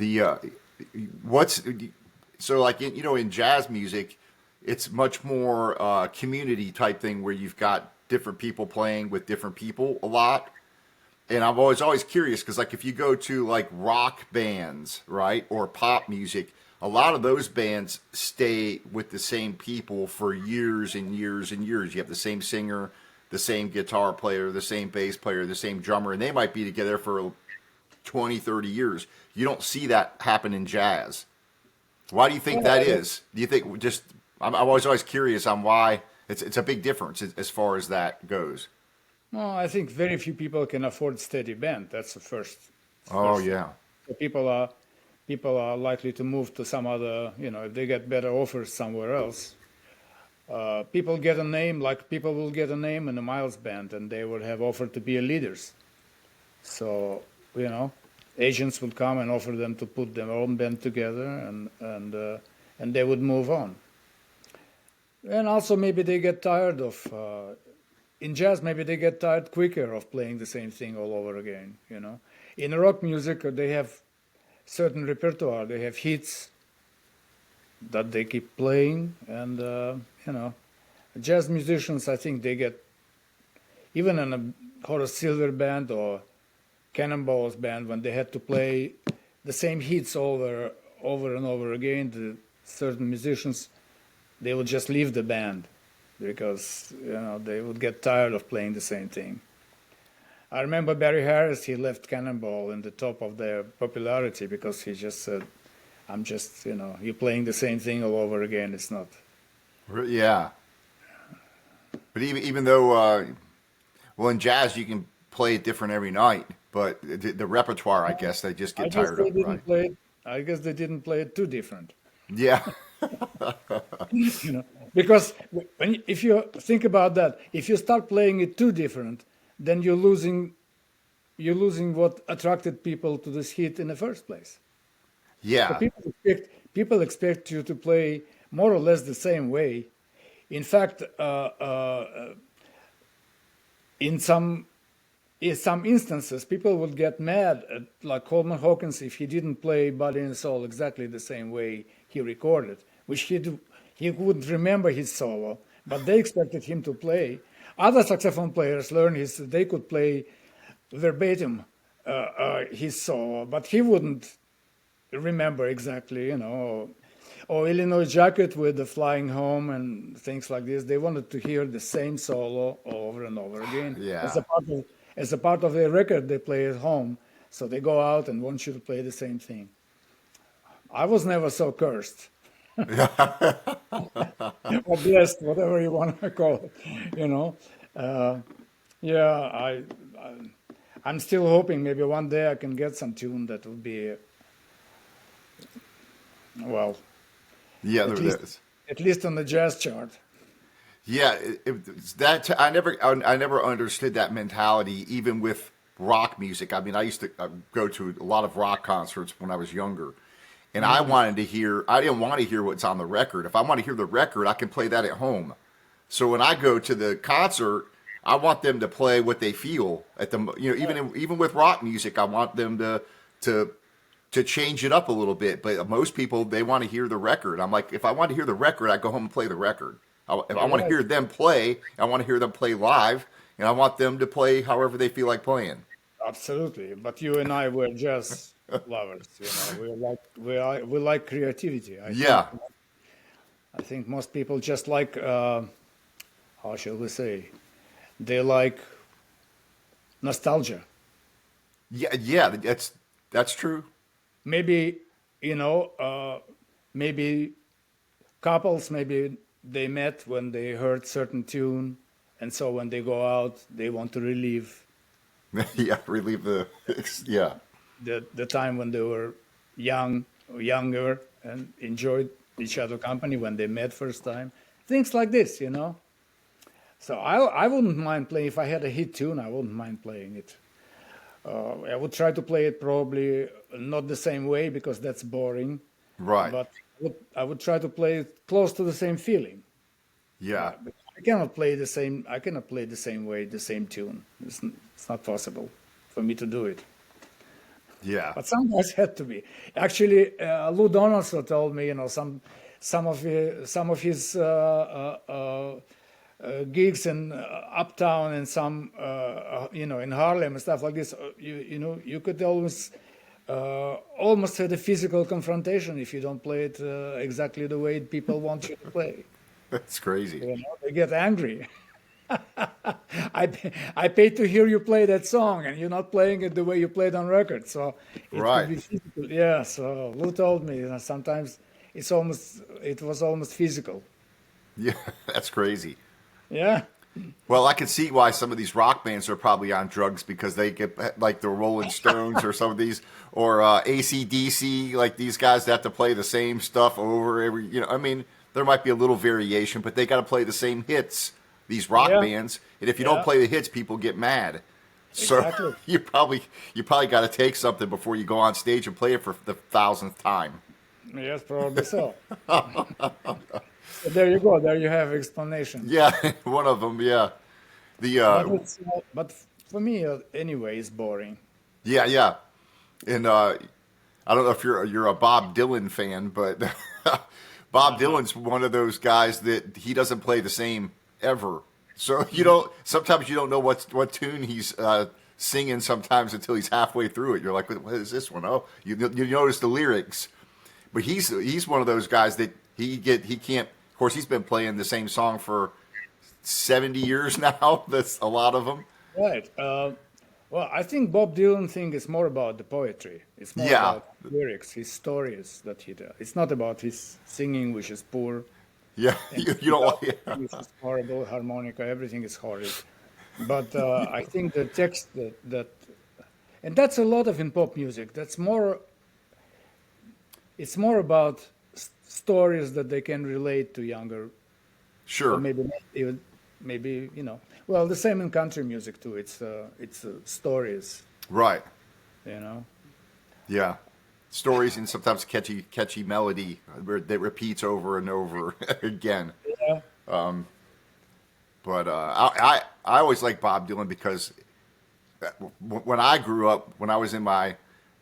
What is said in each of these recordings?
The what's so like in jazz music, it's much more community type thing where you've got different people playing with different people a lot. And I'm always curious because like if you go to like rock bands, right, or pop music, a lot of those bands stay with the same people for years and years and years. You have the same singer, the same guitar player, the same bass player, the same drummer, and they might be together for 20, 30 years. You don't see that happen in jazz. Why do you think that is? Do you think just I'm always curious on why it's a big difference as far as that goes. No, I think very few people can afford steady band. That's the Oh first thing. yeah. So people are likely to move to some other, if they get better offers somewhere else. People get a name, like people will get a name in a Miles band, and they would have offered to be a leaders. So, you know, agents would come and offer them to put their own band together, and they would move on. And also maybe they get tired of in jazz. Maybe they get tired quicker of playing the same thing all over again. In rock music, they have certain repertoire. They have hits that they keep playing, and jazz musicians, I think they get, even in a Horace Silver band or Cannonball's band, when they had to play the same hits over and over again, the certain musicians, they would just leave the band because they would get tired of playing the same thing. I remember Barry Harris, he left Cannonball in the top of their popularity because he just said, I'm just, you're playing the same thing all over again. It's not. Yeah. But even though, well, in jazz you can play it different every night, but the repertoire, I guess, they just I get guess tired they of, didn't right? play it. I guess they didn't play it too different. Yeah. you know, because if you think about that, if you start playing it too different, then you're losing what attracted people to this hit in the first place. So Yeah. people expect you to play more or less the same way. In fact, in some instances, people would get mad at like Coleman Hawkins if he didn't play Body and Soul exactly the same way he recorded, which he would remember his solo, but they expected him to play. Other saxophone players learned they could play verbatim his solo, but he wouldn't remember exactly, or Illinois Jacket with the Flying Home and things like this. They wanted to hear the same solo over and over again as Yeah. a part of their record they play at home. So they go out and want you to play the same thing. I was never so cursed or blessed, whatever you want to call it. You know, uh, yeah, I'm still hoping maybe one day I can get some tune that would be well, Yeah, at there least it is. at least on the jazz chart. Yeah, it's that I never understood that mentality even with rock music. I mean, I used to go to a lot of rock concerts when I was younger, and Mm, I didn't want to hear what's on the record. If I want to hear the record, I can play that at home. So when I go to the concert, I want them to play what they feel at the even with rock music, I want them to to change it up a little bit. But most people they want to hear the record. I'm like, if I want to hear the record, I go home and play the record. If I you're want to right, hear them play, I want to hear them play live, and I want them to play however they feel like playing. absolutely. But you and I were jazz lovers. We like creativity. I think Yeah, I think most people just like how shall we say, they like nostalgia. yeah, that's true. Maybe you know maybe couples, maybe they met when they heard certain tune, and so when they go out they want to relive Yeah, relieve the yeah. the time when they were young or younger and enjoyed each other company when they met first time, things like this. So I wouldn't mind playing if I had a hit tune. I wouldn't mind playing it. I would try to play it probably not the same way because that's boring, Right. but I would try to play it close to the same feeling. Yeah. But I cannot play the same. I cannot play the same way, the same tune. It's not possible for me to do it. Yeah. But some guys had to be. Actually, Lou Donaldson told me, some of his gigs in Uptown and some, in Harlem and stuff like this. You could almost have a physical confrontation if you don't play it exactly the way people want you to play. That's crazy. They get angry. I paid to hear you play that song, and you're not playing it the way you played on record. So it Right. could be physical. Yeah. So Lou told me, sometimes it was almost physical. Yeah, that's crazy. Yeah. Well, I can see why some of these rock bands are probably on drugs because they get like the Rolling Stones or some of these, or AC/DC, like these guys that have to play the same stuff over every, I mean, there might be a little variation, but they got to play the same hits, these rock Yeah. bands. And if you don't Yeah. play the hits, people get mad. So Exactly. you probably got to take something before you go on stage and play it for the thousandth time. Yes, probably so. There you go. There you have explanation. Yeah, one of them, yeah. The But for me, anyway, it's boring. Yeah, yeah. And I don't know if you're a Bob Dylan fan, but Bob Dylan's one of those guys that he doesn't play the same ever. So sometimes you don't know what tune he's singing sometimes until he's halfway through it. You're like, what is this one? Oh, you notice the lyrics. But he's one of those guys that he can't. Of course, he's been playing the same song for 70 years now. That's a lot of them. Right. Well, I think Bob Dylan thing is more about the poetry. It's more Yeah. about lyrics, his stories that he does. It's not about his singing, which is poor. Yeah, you don't like. Yeah. Which is horrible, harmonica, everything is horrid. But I think the text and that's a lot of in pop music. It's more about stories that they can relate to younger, or Sure. maybe well, the same in country music too. It's stories, Right. you know. Yeah. Stories and sometimes catchy melody that repeats over and over again. Yeah. But I always liked Bob Dylan because when I grew up, when I was in my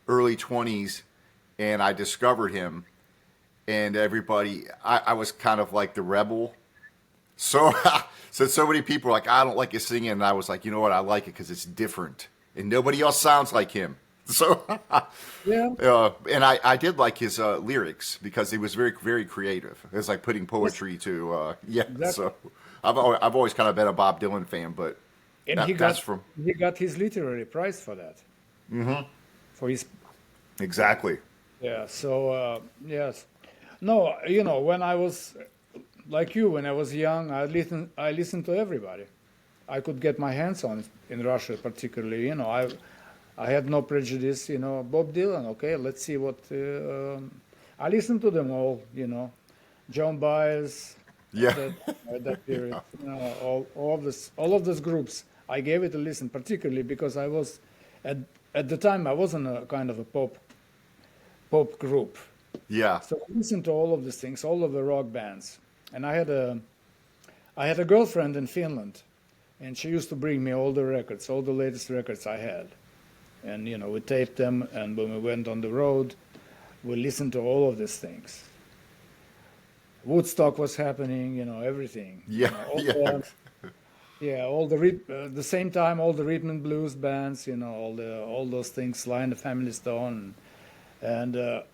early 20s, and I discovered him, and everybody, I was kind of like the rebel. So so many people were like, I don't like his singing, and I was like, you know what, I like it because it's different, and nobody else sounds like him. So Yeah. and I did like his lyrics because he was very, very creative. It was like putting poetry to Exactly. So I've always kind of been a Bob Dylan fan, but And that's from he got his literary prize for that. Mm-hmm. For his exactly. Yeah, so yes. No, when I was like you, when I was young, I listened to everybody. I could get my hands on it in Russia, particularly. I had no prejudice. Bob Dylan. Okay, let's see what. I listened to them all. John Baez. Yeah. At that period. All of those groups. I gave it a listen, particularly because I was at the time I wasn't a kind of a pop group. Yeah. So I listened to all of these things, all of the rock bands. And I had a girlfriend in Finland, and she used to bring me all the records, all the latest records I had. And we taped them, and when we went on the road, we listened to all of these things. Woodstock was happening, everything. Yeah. Yeah. The same time, all the rhythm and blues bands, all those things, Sly and the Family Stone, and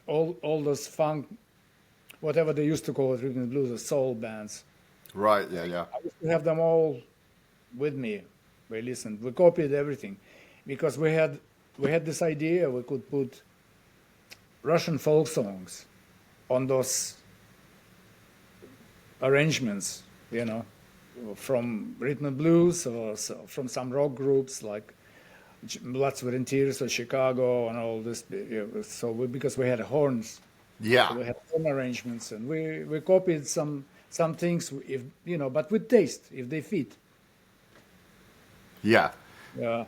all those funk, whatever they used to call it, rhythm and blues, the soul bands. Right. Yeah. Yeah. I used to have them all with me. We listened. We copied everything, because we had this idea we could put Russian folk songs on those arrangements, from rhythm and blues or from some rock groups like Bloods Volunteers or Chicago and all this. Because we had horns, Yeah. we had horn arrangements, and we copied some things, but with taste, if they fit. Yeah. Yeah.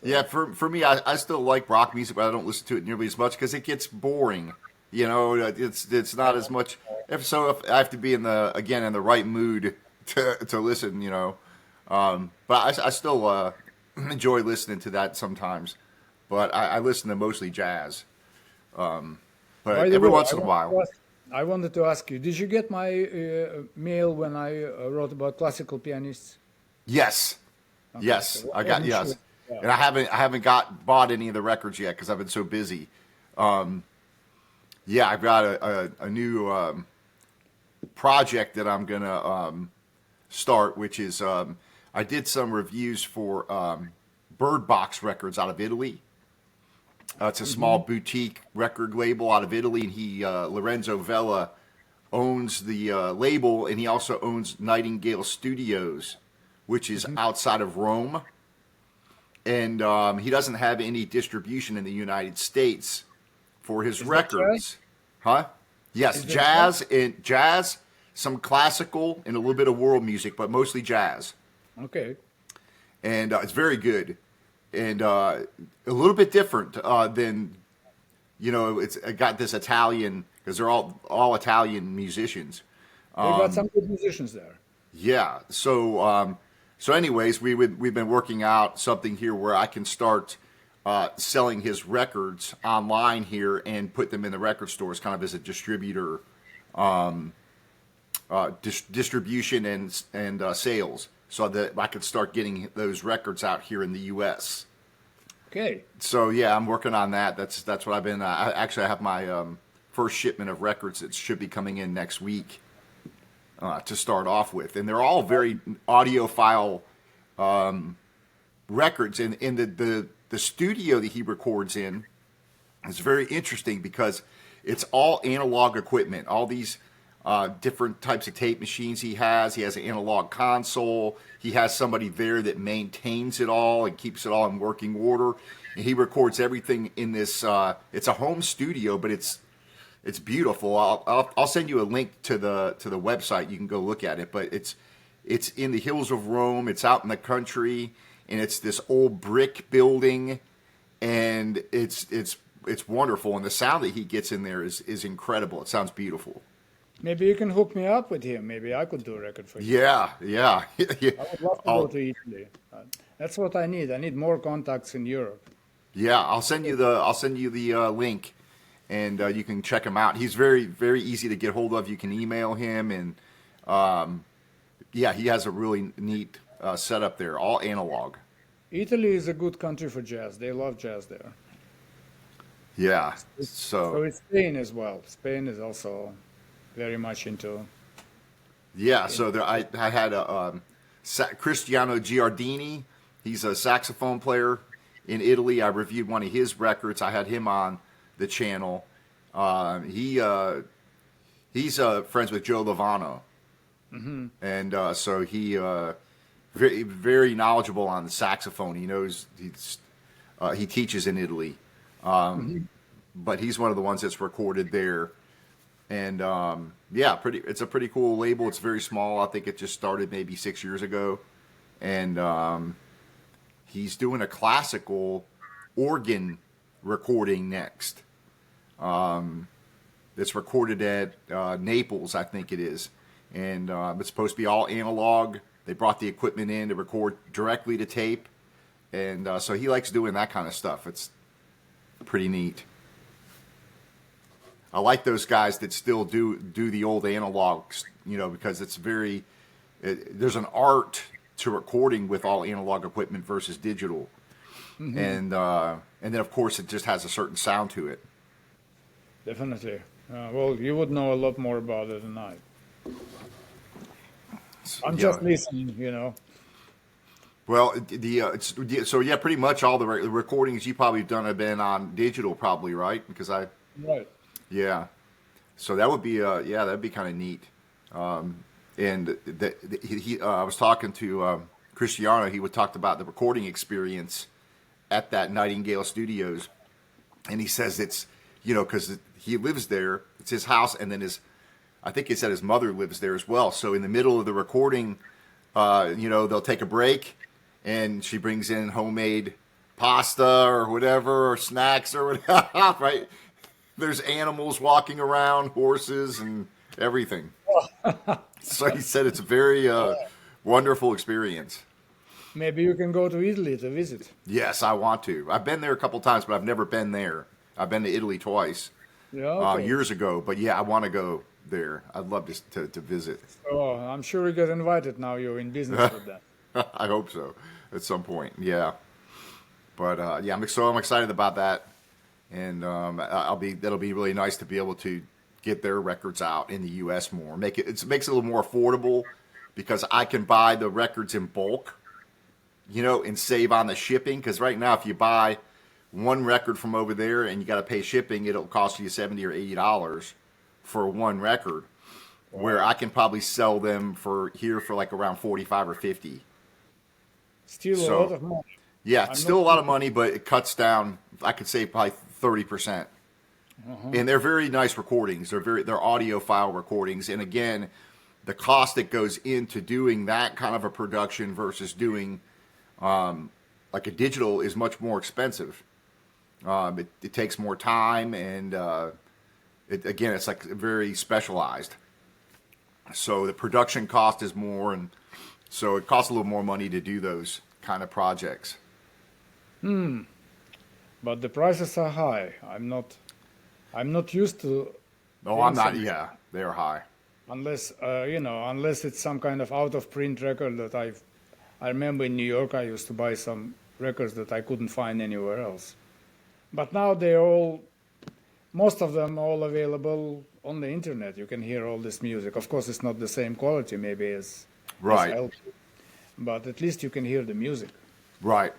Yeah, for me, I still like rock music, but I don't listen to it nearly as much because it gets boring. It's not as much. If I have to be in the right mood to listen. But I still enjoy listening to that sometimes. but I listen to mostly jazz. But By the every way, once in a while. I wanted to ask you, did you get my mail when I wrote about classical pianists? Yes, Okay, so yes, I I got wasn't sure. yes, Yeah. and I haven't got bought any of the records yet because I've been so busy. Yeah, I've got a new project that I'm gonna start, which is I did some reviews for Birdbox Records out of Italy. It's a small boutique record label out of Italy, and he Lorenzo Vella owns the label, and he also owns Nightingale Studios, which is outside of Rome. And he doesn't have any distribution in the United States for his Is that jazz? records, huh? Yes, Is that jazz? jazz, some classical, and a little bit of world music, but mostly jazz. Okay. And it's very good, and a little bit different than It's I got this Italian because they're all Italian musicians. They got some good musicians there. Yeah. So anyways, we've been working out something here where I can start selling his records online here and put them in the record stores, kind of as a distributor, distribution and sales, so that I could start getting those records out here in the U.S. Okay. So yeah, I'm working on that. That's what I've been. I have my first shipment of records that should be coming in next week to start off with, and they're all very audiophile records. And in the studio that he records in is very interesting because it's all analog equipment. All these different types of tape machines he has. He has an analog console. He has somebody there that maintains it all and keeps it all in working order. And he records everything in this. It's a home studio, but it's beautiful. I'll send you a link to the website. You can go look at it. But it's in the hills of Rome. It's out in the country, and it's this old brick building, and it's wonderful. And the sound that he gets in there is incredible. It sounds beautiful. Maybe you can hook me up with him. Maybe I could do a record for you. Yeah. I would love to go to Italy. That's what I need. I need more contacts in Europe. Yeah, I'll send you the link, and you can check him out. He's very, very easy to get hold of. You can email him, and yeah, he has a really neat setup there, all analog. Italy is a good country for jazz. They love jazz there. Yeah, So is Spain as well. Spain is also very much into. yeah. So there, I had Cristiano Giardini. He's a saxophone player in Italy. I reviewed one of his records. I had him on the channel. He's friends with Joe Lovano, and so he very very knowledgeable on the saxophone. He knows he teaches in Italy, but he's one of the ones that's recorded there. And yeah, it's a pretty cool label. It's very small. I think it just started maybe 6 years ago, and he's doing a classical organ recording next. It's recorded at Naples, I think it is, and it's supposed to be all analog. They brought the equipment in to record directly to tape, and so he likes doing that kind of stuff. It's pretty neat. I like those guys that still do the old analogs, because it's there's an art to recording with all analog equipment versus digital, and then of course it just has a certain sound to it. Definitely. Well, you would know a lot more about it than I. I'm just listening. Well, so yeah, pretty much all the recordings you probably done have been on digital, probably, right? Because Right. yeah, so that would be that'd be kind of neat. And I was talking to Cristiano. He talked about the recording experience at that Nightingale Studios, and he says it's because he lives there. It's his house, and then I think he said his mother lives there as well. So in the middle of the recording, they'll take a break, and she brings in homemade pasta or whatever, or snacks or whatever, right? There's animals walking around, horses and everything. So he said it's a very wonderful experience. Maybe you can go to Italy to visit. Yes, I want to. I've been there a couple times, but I've never been there. I've been to Italy twice Yeah, okay. years ago, but yeah, I want to go there. I'd love to visit. Oh, I'm sure you get invited now. You're in business with them. I hope so at some point. Yeah, but yeah, I'm excited about that, and that'll be really nice to be able to get their records out in the U.S. more. Makes it a little more affordable because I can buy the records in bulk, and save on the shipping. Because right now, if you buy one record from over there and you got to pay shipping, it'll cost you $70 or $80 for one record. Where I can probably sell them for like around 45 or 50. Still a lot of money. Yeah, it's still a lot of money, but it cuts down. I could say probably 30%. And they're very nice recordings. They're audiophile recordings. And again, the cost that goes into doing that kind of a production versus doing like a digital is much more expensive. It takes more time, and it's like very specialized. So the production cost is more, and so it costs a little more money to do those kind of projects. But the prices are high. I'm not used to. No, I'm not. Yeah, they are high. Unless unless it's some kind of out of print record that I remember in New York I used to buy some records that I couldn't find anywhere else. But now most of them all available on the internet. You can hear all this music. Of course, it's not the same quality maybe as Right. LP, but at least you can hear the music. Right.